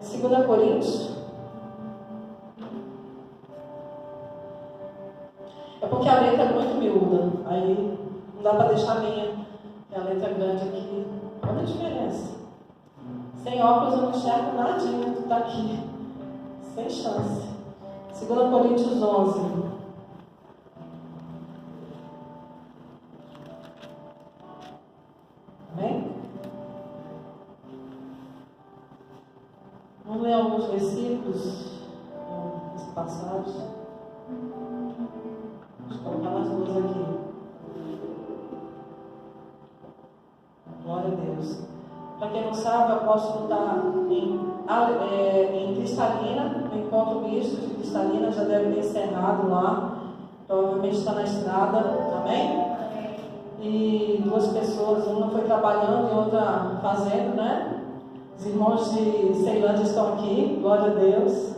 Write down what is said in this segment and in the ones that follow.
2 Coríntios. É porque a letra é muito miúda, aí não dá para deixar a minha, que a letra é grande aqui. Olha a diferença. Sem óculos eu não enxergo nadinha do que está aqui. Sem chance. 2 Coríntios 11. Amém? Vamos ler alguns versículos nessa passagem. Vamos colocar nas duas aqui. Glória a Deus. Para quem não sabe, o apóstolo está em Cristalina, no encontro misto de Cristalina, já deve ter encerrado lá. Provavelmente está na estrada, amém? E duas pessoas, uma foi trabalhando e outra fazendo, né? Os irmãos de Ceilândia estão aqui, glória a Deus.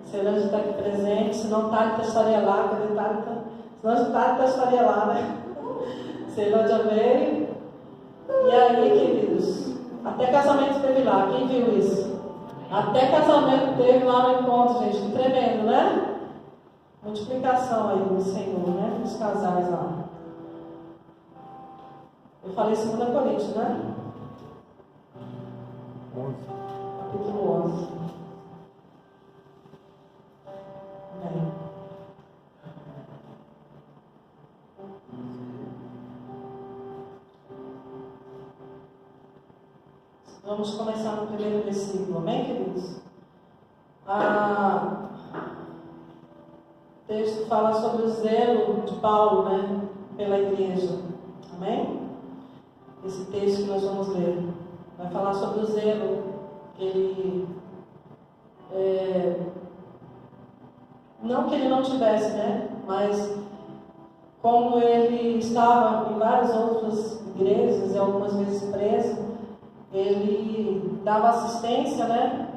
Ceilândia está aqui presente, senão Thalita estaria lá, cadê Thalita? Senão Thalita estaria lá, né? Ceilândia veio. E aí, queridos, até casamento teve lá, quem viu isso? Até casamento teve lá no encontro, gente, que tremendo, né? Multiplicação aí do Senhor, né? Dos casais lá. Eu falei 2 Coríntios, né? 11. Capítulo 11. Amém. Vamos começar no primeiro versículo, amém, queridos? O texto fala sobre o zelo de Paulo, né, pela igreja, amém? Esse texto que nós vamos ler vai falar sobre o zelo que ele, não que ele não tivesse, né, mas como ele estava em várias outras igrejas e algumas vezes preso, ele dava assistência, né?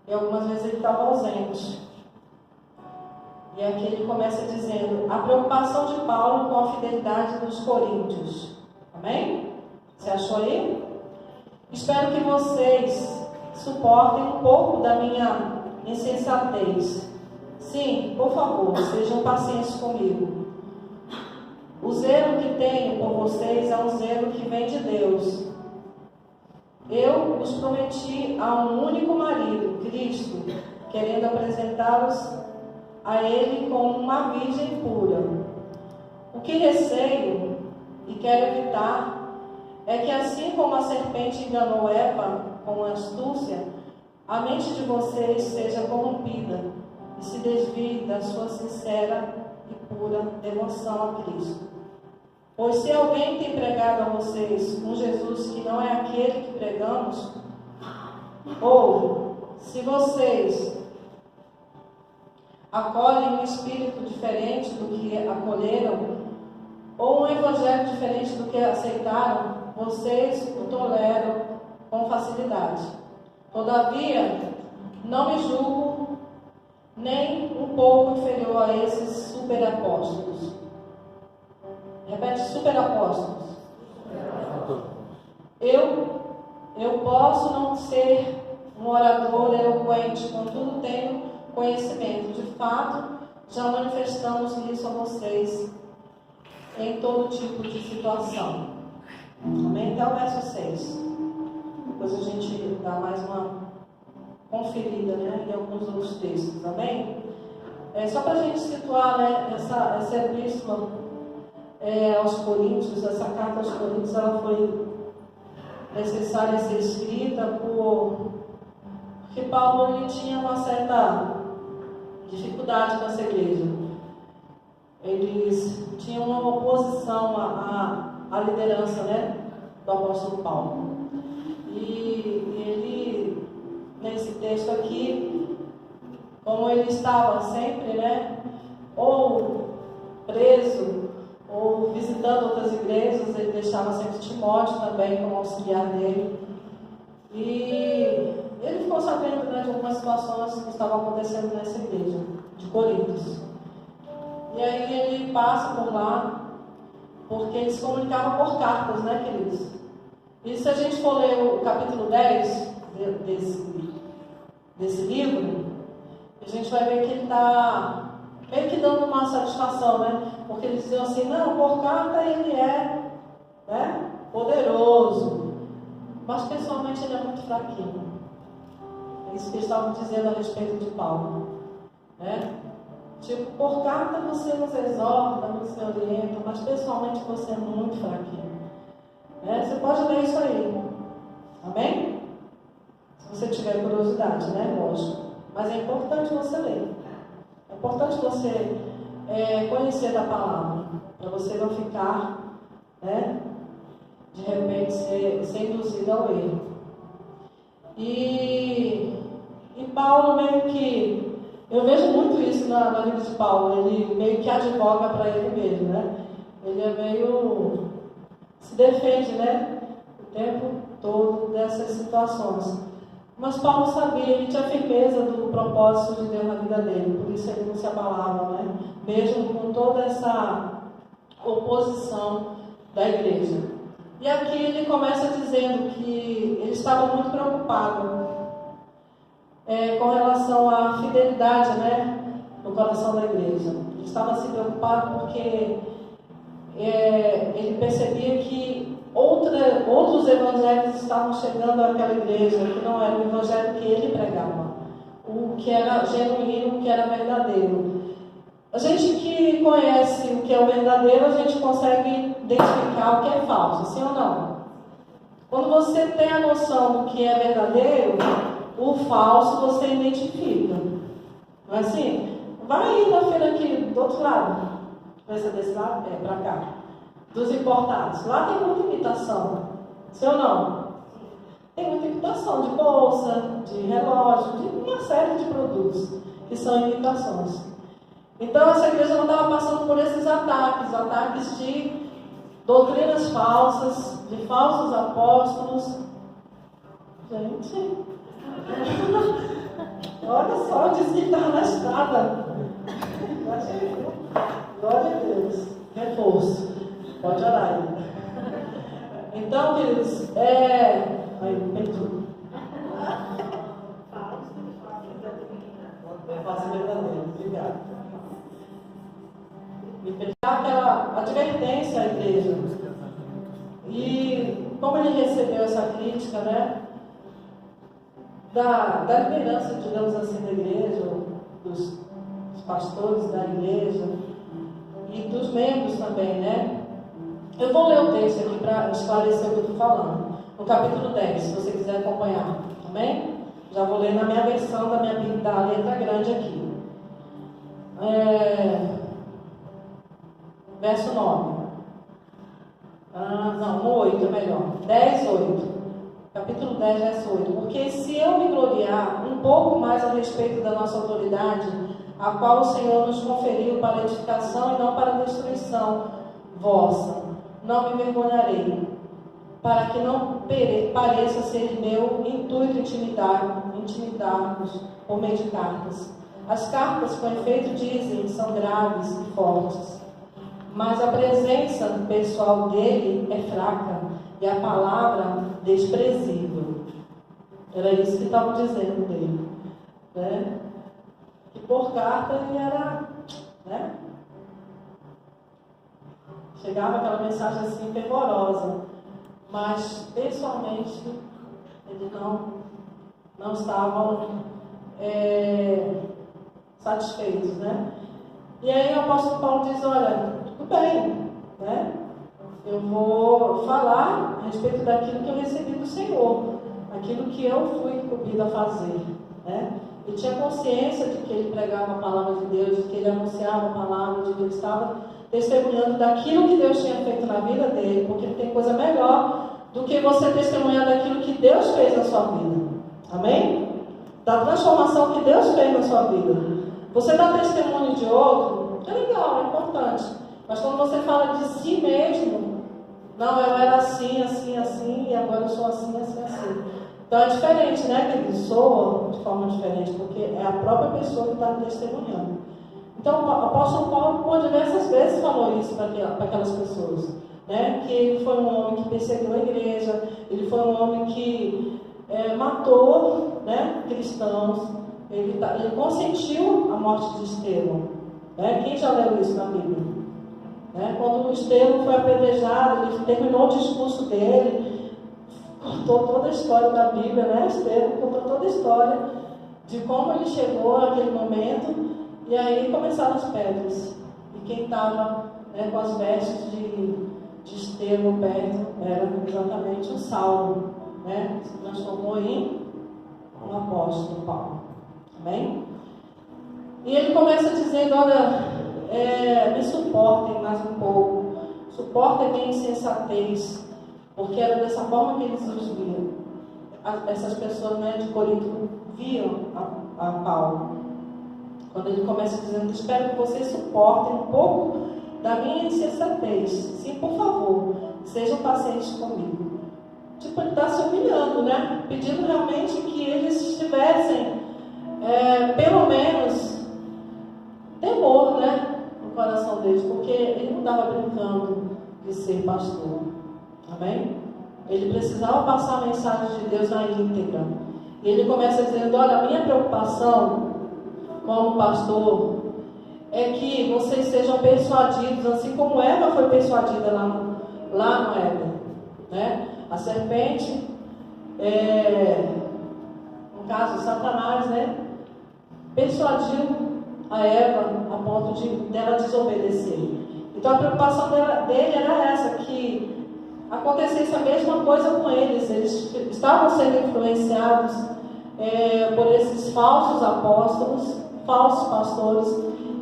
E algumas vezes ele estava ausente. E aqui ele começa dizendo: a preocupação de Paulo com a fidelidade dos coríntios. Amém? Você achou aí? Espero que vocês suportem um pouco da minha insensatez. Sim, por favor, sejam pacientes comigo. O zelo que tenho por vocês é um zelo que vem de Deus. Eu os prometi a um único marido, Cristo, querendo apresentá-los a Ele como uma virgem pura. O que receio e quero evitar é que, assim como a serpente enganou Eva com astúcia, a mente de vocês seja corrompida e se desvie da sua sincera e pura devoção a Cristo. Pois se alguém tem pregado a vocês um Jesus que não é aquele que pregamos, ou se vocês acolhem um espírito diferente do que acolheram, ou um evangelho diferente do que aceitaram, vocês o toleram com facilidade. Todavia, não me julgo nem um pouco inferior a esses superapóstolos. Repete: superapóstolos. Eu posso não ser um orador eloquente, contudo tenho conhecimento. De fato, já manifestamos isso a vocês em todo tipo de situação. Amém? Até o verso 6. Depois a gente dá mais uma conferida, né, em alguns outros textos. Amém? Só para a gente situar, né, essa epístola aos Coríntios, essa carta aos Coríntios, ela foi necessária ser escrita porque Paulo ele tinha uma certa dificuldade com essa igreja. Eles tinham uma oposição à liderança, né, do apóstolo Paulo. E ele, nesse texto aqui, como ele estava sempre, né, ou preso, ou visitando outras igrejas, ele deixava sempre Timóteo também como auxiliar dele. E ele ficou sabendo, né, de algumas situações que estavam acontecendo nessa igreja de Coríntios. E aí ele passa por lá, porque eles se comunicavam por cartas, né, queridos? E se a gente for ler o capítulo 10 desse livro, a gente vai ver que ele está meio que dando uma satisfação, né? Porque eles diziam assim, não, por carta ele é, né, poderoso, mas pessoalmente ele é muito fraquinho. É isso que eles estavam dizendo a respeito de Paulo, né? Tipo, por carta você nos exorta, nos orienta, mas pessoalmente você é muito fraquinho. Né? Você pode ler isso aí. Amém? Se você tiver curiosidade, né? Lógico. Mas é importante você ler. É importante você conhecer da palavra, para você não ficar, né, de repente, ser induzido ao erro. E Paulo meio que... Eu vejo muito isso na vida de Paulo. Ele meio que advoga para ele mesmo, né? Ele é meio... se defende, né? O tempo todo dessas situações. Mas Paulo sabia, ele tinha firmeza do propósito de Deus na vida dele. Por isso ele não se abalava, né? Mesmo com toda essa oposição da igreja. E aqui ele começa dizendo que ele estava muito preocupado com relação à fidelidade, né, no coração da igreja. Ele estava se preocupado porque ele percebia que outros evangelhos estavam chegando àquela igreja, que não era o evangelho que ele pregava, o que era genuíno, o que era verdadeiro. A gente que conhece o que é o verdadeiro, a gente consegue identificar o que é falso, sim ou não? Quando você tem a noção do que é verdadeiro, o falso você identifica. Não é assim? Vai aí na feira aqui, do outro lado. Vai ser desse lado? Para cá. Dos importados. Lá tem muita imitação. Sim ou não? Tem muita imitação de bolsa, de relógio, de uma série de produtos que são imitações. Então essa igreja não estava passando por esses ataques de doutrinas falsas, de falsos apóstolos. Gente, olha só, diz que estava na estrada. Glória a Deus. Reforço. Pode orar aí. Então, queridos, Aí, perdi. Faça verdadeiro. Obrigado. E fechar aquela advertência à igreja. E como ele recebeu essa crítica, né? Da liderança, digamos assim, da igreja, dos pastores da igreja e dos membros também, né? Eu vou ler o texto aqui para esclarecer o que eu estou falando. No capítulo 10, se você quiser acompanhar. Amém? Já vou ler na minha versão da letra grande aqui. Verso 9. No 8 é melhor. 10, 8. Capítulo 10, verso 8. Porque se eu me gloriar um pouco mais a respeito da nossa autoridade, a qual o Senhor nos conferiu para edificação e não para destruição vossa, não me envergonharei, para que não pareça ser meu intuito intimidar-vos por meio de cartas. As cartas, com efeito, dizem, são graves e fortes, mas a presença pessoal dele é fraca e a palavra desprezível. Era isso que estavam dizendo dele, né? Que por carta ele era, né? Chegava aquela mensagem assim fervorosa, mas pessoalmente eles não estavam satisfeitos, né? E aí o apóstolo Paulo diz, olha, tudo bem, né? Eu vou falar a respeito daquilo que eu recebi do Senhor, aquilo que eu fui incumbida a fazer, né? Ele tinha consciência de que ele pregava a palavra de Deus, de que ele anunciava a palavra, de que ele estava testemunhando daquilo que Deus tinha feito na vida dele, porque não tem coisa melhor do que você testemunhar daquilo que Deus fez na sua vida. Amém? Da transformação que Deus fez na sua vida. Você dá testemunho de outro, é legal, é importante. Mas quando você fala de si mesmo, não, eu era assim, assim, assim, e agora eu sou assim, assim, assim. Então é diferente, né, querido? Soa de forma diferente, porque é a própria pessoa que está testemunhando. Então o apóstolo Paulo, por diversas vezes, falou isso para aquelas pessoas, né? Que ele foi um homem que perseguiu a igreja, ele foi um homem que matou né, cristãos, ele consentiu a morte de Estevão. Né? Quem já leu isso na Bíblia? Né? Quando o Estevão foi apedrejado, ele terminou o discurso dele, contou toda a história da Bíblia, né? Estevão contou toda a história de como ele chegou naquele momento, e aí começaram as pedras. E quem estava, né, com as vestes de Estevão perto era exatamente o Saulo, né? Se transformou em um apóstolo Paulo. Amém? E ele começa dizendo: olha, me suportem mais um pouco, suportem minha insensatez, porque era dessa forma que eles os viam. Essas pessoas, né, de Corinto viam a Paulo. Quando ele começa dizendo: espero que vocês suportem um pouco da minha insensatez. Sim, por favor, sejam pacientes comigo. Tipo, ele está se humilhando, né? Pedindo realmente que eles tivessem, pelo menos, temor, né, no coração deles, porque ele não estava brincando de ser pastor. Amém? Ele precisava passar a mensagem de Deus na íntegra. E ele começa dizendo: olha, a minha preocupação como pastor é que vocês sejam persuadidos, assim como Eva foi persuadida lá no Éden, né? A serpente, no caso Satanás, né, persuadiu a Eva a ponto dela desobedecer. Então a preocupação dele era essa, que acontecesse a mesma coisa com eles. Eles estavam sendo influenciados por esses falsos apóstolos, falsos pastores,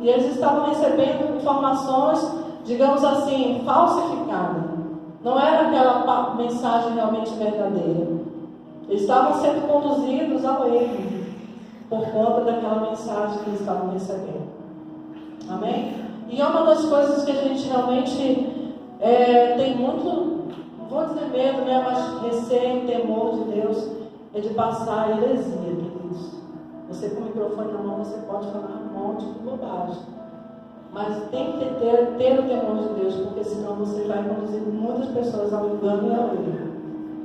e eles estavam recebendo informações, digamos assim, falsificadas. Não era aquela mensagem realmente verdadeira. Eles estavam sendo conduzidos ao erro por conta daquela mensagem que eles estavam recebendo. Amém? E é uma das coisas que a gente realmente tem muito, não vou dizer medo, né, mas receio, temor de Deus, é de passar heresia, queridos. Você com o microfone na mão, você pode falar um monte de bobagem. Mas tem que ter o temor de Deus, porque senão você vai conduzir muitas pessoas ao engano e ao erro.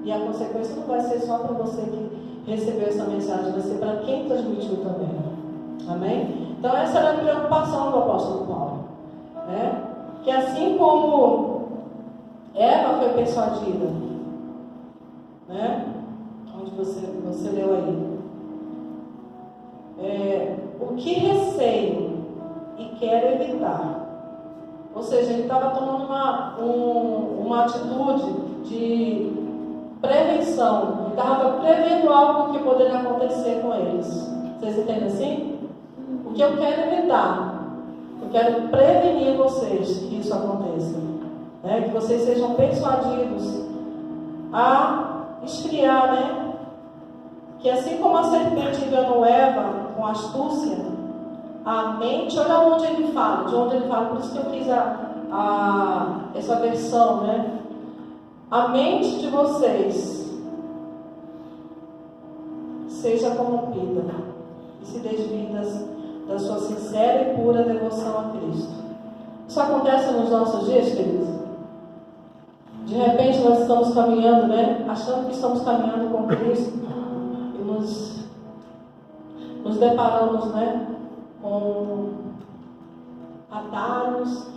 E a consequência não vai ser só para você que recebeu essa mensagem, vai ser para quem transmitiu também. Amém? Então essa era a preocupação do apóstolo Paulo. Né? Que assim como Eva foi persuadida, né? Onde você leu aí. O que receio e quero evitar. Ou seja, ele estava tomando uma atitude de prevenção. Ele estava prevendo algo que poderia acontecer com eles. Vocês entendem assim? O que eu quero evitar? Eu quero prevenir vocês que isso aconteça. Né? Que vocês sejam persuadidos a esfriar, né? Que assim como a serpente enganou Eva com astúcia, a mente, olha onde ele fala, de onde ele fala, por isso que eu fiz essa versão, né? A mente de vocês seja corrompida e se desvie da sua sincera e pura devoção a Cristo. Isso acontece nos nossos dias, queridos? De repente nós estamos caminhando, né? Achando que estamos caminhando com Cristo e nos deparamos, né, com atalhos,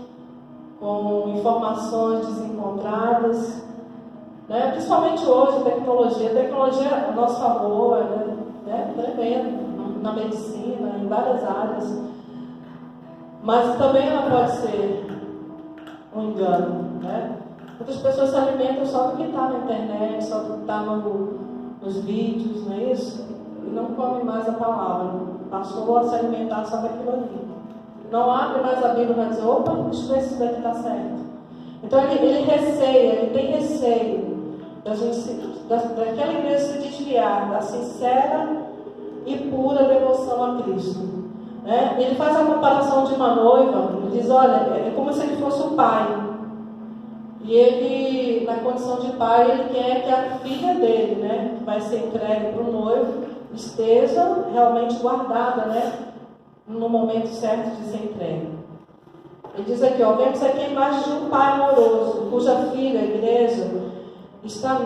com informações desencontradas, né? Principalmente hoje, a tecnologia é a nosso favor, né? Tremendo, na medicina, em várias áreas, mas também ela pode ser um engano, né? Muitas pessoas se alimentam só do que está na internet, só do que está nos vídeos, não é isso? E não come mais a palavra, passou a se alimentar só daquilo ali. Não abre mais a Bíblia e vai dizer: opa, deixa eu ver se isso daqui está certo. Então ele receia, ele tem receio daquela igreja se desviar da sincera e pura devoção a Cristo. Né? Ele faz a comparação de uma noiva, ele diz: olha, é como se ele fosse o pai. E ele, na condição de pai, ele quer que a filha dele, né, que vai ser entregue para o noivo, esteja realmente guardada, né, no momento certo de ser entregue. Ele diz aqui, ó: vemos aqui a imagem de um pai amoroso, cuja filha, a igreja, está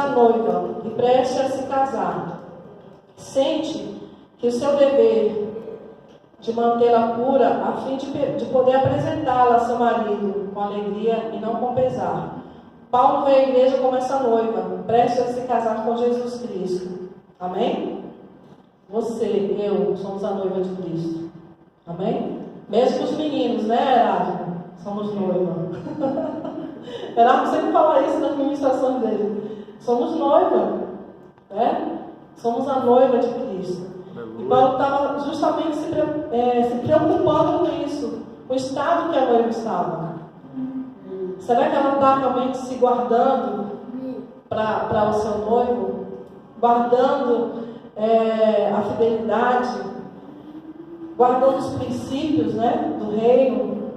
noiva e prestes a se casar. sente que o seu dever de mantê-la pura, a fim de poder apresentá-la a seu marido com alegria e não com pesar. Paulo veio à igreja como essa noiva, prestes a se casar com Jesus Cristo. Amém? Você, eu, somos a noiva de Cristo. Amém? Mesmo os meninos, né, Erasmo? Somos noiva. Erasmo sempre fala isso nas ministrações dele. Somos noiva. Né? Somos a noiva de Cristo. E Paulo estava justamente se preocupando com isso, o estado que a noiva estava. Será que ela está realmente se guardando para o seu noivo? Guardando a fidelidade? Guardando os princípios, né, do reino?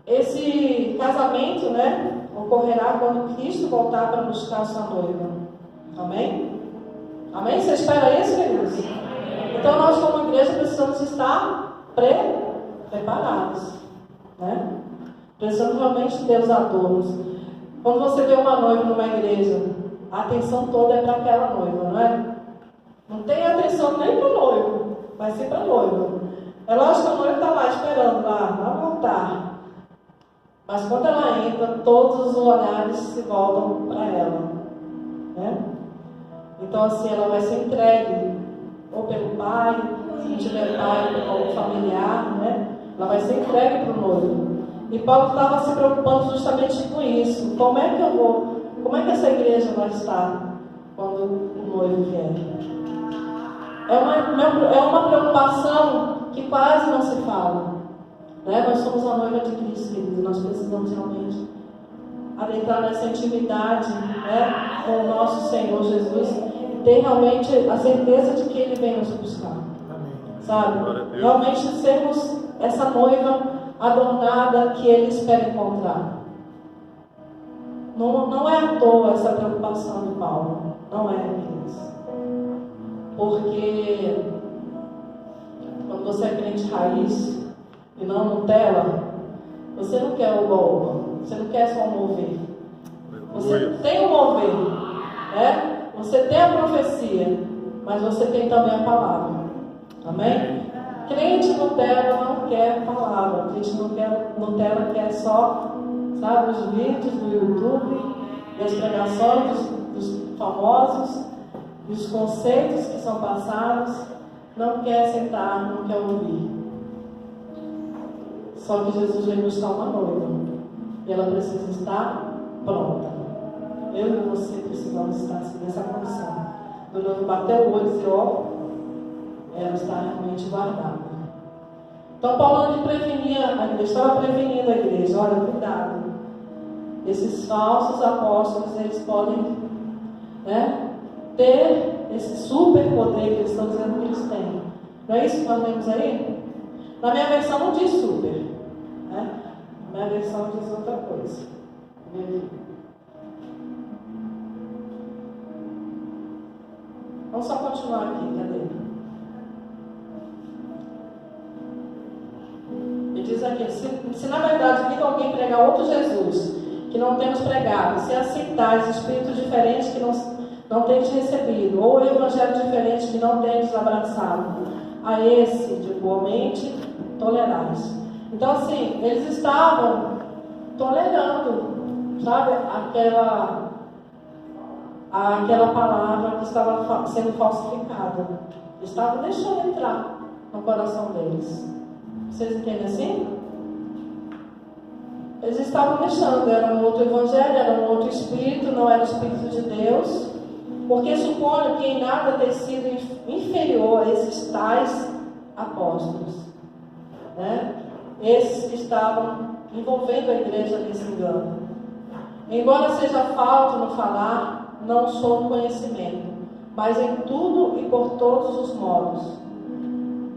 Esse casamento, né, ocorrerá quando Cristo voltar para buscar a sua noiva. Amém? Amém? Você espera isso, queridos? Então nós como igreja precisamos estar preparados, né? Precisamos realmente ter os adornos. Quando você vê uma noiva numa igreja, a atenção toda é para aquela noiva, não é? Não tem atenção nem para o noivo, vai ser para a noiva. É lógico que a noiva está lá esperando, lá no altar. Mas quando ela entra, todos os olhares se voltam para ela, né? Então assim, ela vai ser entregue, ou pelo pai, se não tiver pai, ou familiar, né? Ela vai ser entregue para o noivo. E Paulo estava se preocupando justamente com isso. Como é que essa igreja vai estar quando o noivo vier? É uma preocupação que quase não se fala, né? Nós somos a noiva de Cristo, querido. Nós precisamos realmente adentrar nessa intimidade, né, com o nosso Senhor Jesus e ter realmente a certeza de que Ele vem nos buscar. Sabe? Realmente sermos essa noiva adornada que Ele espera encontrar. Não é à toa essa preocupação de Paulo. Não é, queridos. Porque quando você é crente raiz e não Nutella, você não quer o oba-oba. Você não quer só mover. Você tem o mover, né? Você tem a profecia, mas você tem também a palavra. Amém? Crente Nutella não quer palavra. Crente Nutella quer só, sabe, os vídeos do YouTube, das pregações dos famosos, dos conceitos que são passados. Não quer sentar, não quer ouvir. Só que Jesus veio buscar uma noiva. E ela precisa estar pronta. Eu e você precisamos estar assim, nessa condição. Do noivo bater o olho e dizer, ó, ela está realmente guardada. Então Paulo ele prevenia a igreja, estava prevenindo a igreja. Olha, cuidado. Esses falsos apóstolos, eles podem, né, ter esse superpoder que eles estão dizendo que eles têm. Não é isso que nós vemos aí? Na minha versão não diz super, né? Na minha versão diz outra coisa. Vamos só continuar aqui, cadê? Ele diz aqui, se na verdade vir alguém pregar outro Jesus, que não temos pregado, se aceitais espíritos diferentes que não tendes recebido, ou evangelho diferente que não tendes abraçado, a esse de boa mente tolerais. Então assim, eles estavam tolerando, sabe, aquela palavra que estava sendo falsificada. Eles estavam deixando entrar no coração deles. Vocês entendem assim? Eles estavam deixando, era um outro evangelho, era um outro espírito, não era o Espírito de Deus, porque suponho que em nada ter sido inferior a esses tais apóstolos, né? Esses que estavam envolvendo a igreja nesse engano. Embora seja falto no falar, não sou no conhecimento, mas em tudo e por todos os modos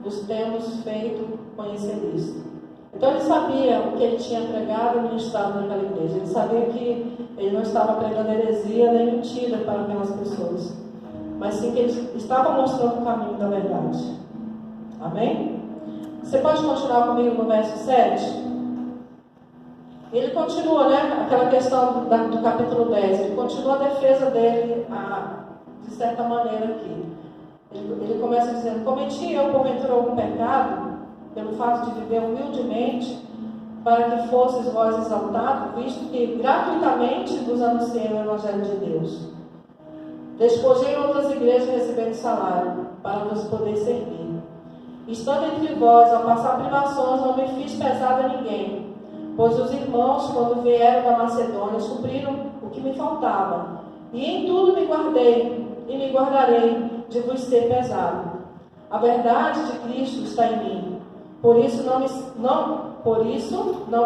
os temos feito conhecer isso. Então ele sabia o que ele tinha pregado e ministrado naquela igreja. Ele sabia que ele não estava pregando heresia nem mentira para aquelas pessoas, mas sim que ele estava mostrando o caminho da verdade. Amém? Você pode continuar comigo no verso 7? Ele continua, né? Aquela questão do capítulo 10. Ele continua a defesa dele de certa maneira aqui. Ele começa dizendo: cometi eu porventura algum pecado, pelo fato de viver humildemente, para que fosseis vós exaltados, visto que gratuitamente vos anunciei o Evangelho de Deus. Despojei outras igrejas recebendo salário, para vos poder servir. Estando entre vós, ao passar privações, não me fiz pesado a ninguém, pois os irmãos, quando vieram da Macedônia, supriram o que me faltava. E em tudo me guardei, e me guardarei de vos ser pesado. A verdade de Cristo está em mim. Por isso não me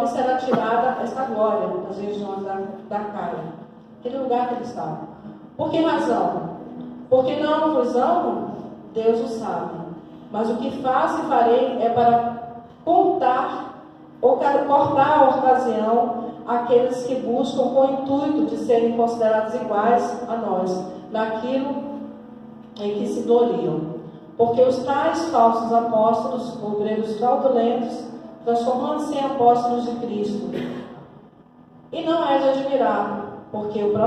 será tirada esta glória das regiões da Caia. Aquele lugar que ele estava. Por que razão? Porque não vos amo? Deus o sabe. Mas o que faço e farei é para cortar a ocasião àqueles que buscam com o intuito de serem considerados iguais a nós, naquilo em que se gloriam. Porque os tais falsos apóstolos, obreiros fraudulentos, transformando-se em apóstolos de Cristo. E não é de admirar, porque o próprio